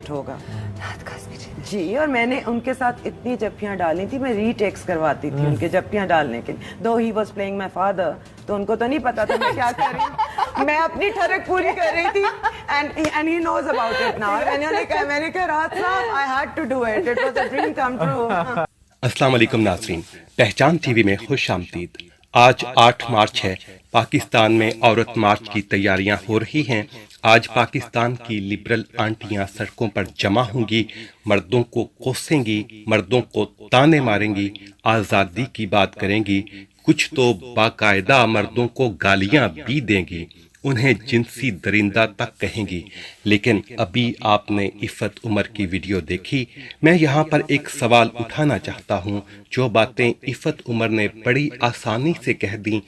Effect होगा जी। और मैंने उनके साथ इतनी जप्पियां डाली थी, मैं रीटेक्स करवाती थी उनके जप्पियां डालने के लिए। दो he was playing my father, तो उनको तो नहीं पता था मैं क्या कर रही हूँ, मैं अपनी ठरक पूरी कर रही थी। And he knows about it now. मैंने कहा राहत साहब, I had to do it, it was a dream come true. अस्सलाम वालेकुम नाज़रीन, पहचान टीवी में खुश आमदीद। आज 8 मार्च है। पाकिस्तान में औरत मार्च की तैयारियां हो रही हैं। आज पाकिस्तान की लिबरल आंटियां सड़कों पर जमा होंगी, मर्दों को कोसेंगी, मर्दों को ताने मारेंगी, आज़ादी की बात करेंगी, कुछ तो बाकायदा मर्दों को गालियां भी देंगी, उन्हें जिनसी दरिंदा तक कहेंगी। लेकिन अभी आपने इफ़त उमर की वीडियो देखी। मैं यहाँ पर एक सवाल उठाना चाहता हूँ। जो बातें इफ़त उमर ने बड़ी आसानी से कह दी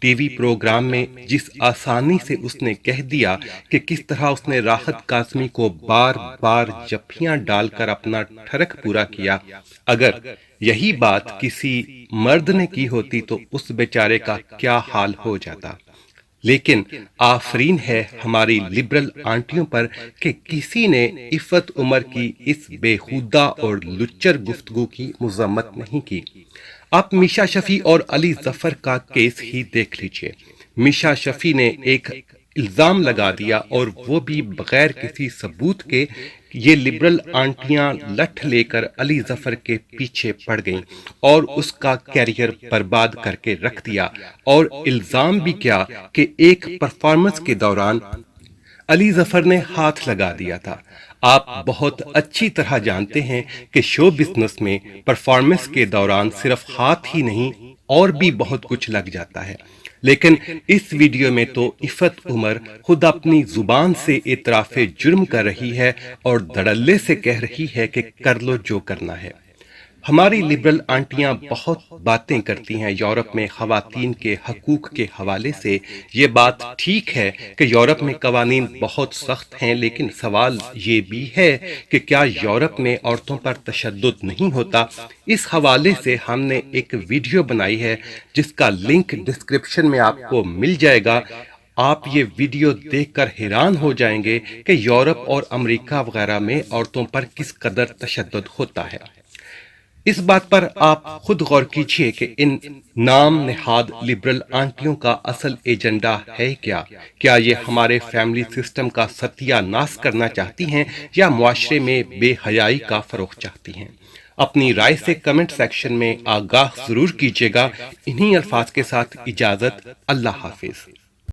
टीवी प्रोग्राम में, जिस आसानी से उसने कह दिया कि किस तरह उसने राहत काज़मी को बार बार जफ्फियाँ डालकर अपना ठरक पूरा किया, अगर यही बात किसी मर्द ने की होती तो उस बेचारे का क्या हाल हो जाता। लेकिन आफरीन है हमारी लिबरल आंटियों पर कि किसी ने इफ़त उमर की इस बेहुदा और लुच्चर गुफ्तगू की मज़म्मत नहीं की। आप मीशा शफी और अली जफर का केस ही देख लीजिए। मीशा शफी ने एक इल्ज़ाम लगा दिया और वो भी बगैर किसी सबूत के। ये लिबरल आंटियां लठ लेकर अली जफर के पीछे पड़ गईं और उसका कैरियर बर्बाद करके रख दिया। और इल्ज़ाम भी क्या कि एक परफॉर्मेंस के दौरान अली जफर ने हाथ लगा दिया था। आप बहुत अच्छी तरह जानते हैं कि शो बिजनेस में परफॉर्मेंस के दौरान सिर्फ हाथ ही नहीं और भी बहुत कुछ लग जाता है। लेकिन इस वीडियो में तो इफ़त उमर खुद अपनी जुबान से इतराफ़े जुर्म कर रही है और धड़ल्ले से कह रही है कि कर लो जो करना है। हमारी लिबरल आंटियां बहुत बातें करती हैं यूरोप में ख़वातीन के हकूक़ के हवाले से। ये बात ठीक है कि यूरोप में कवानीन बहुत सख्त हैं, लेकिन सवाल ये भी है कि क्या यूरोप में औरतों पर तशद्दुद नहीं होता। इस हवाले से हमने एक वीडियो बनाई है जिसका लिंक डिस्क्रिप्शन में आपको मिल जाएगा। आप ये वीडियो देखकर हैरान हो जाएंगे कि यूरोप और अमेरिका वगैरह में औरतों पर किस कदर तशद्दुद होता है। इस बात पर आप खुद गौर कीजिए कि इन नाम नेहाद लिबरल आंटियों का असल एजेंडा है क्या। क्या ये हमारे फैमिली सिस्टम का सत्यानाश करना चाहती हैं या मुआशरे में बेहयाई का फरोग चाहती हैं। अपनी राय से कमेंट सेक्शन में आगाह जरूर कीजिएगा। इन्हीं अल्फाज के साथ इजाजत, अल्लाह हाफिज।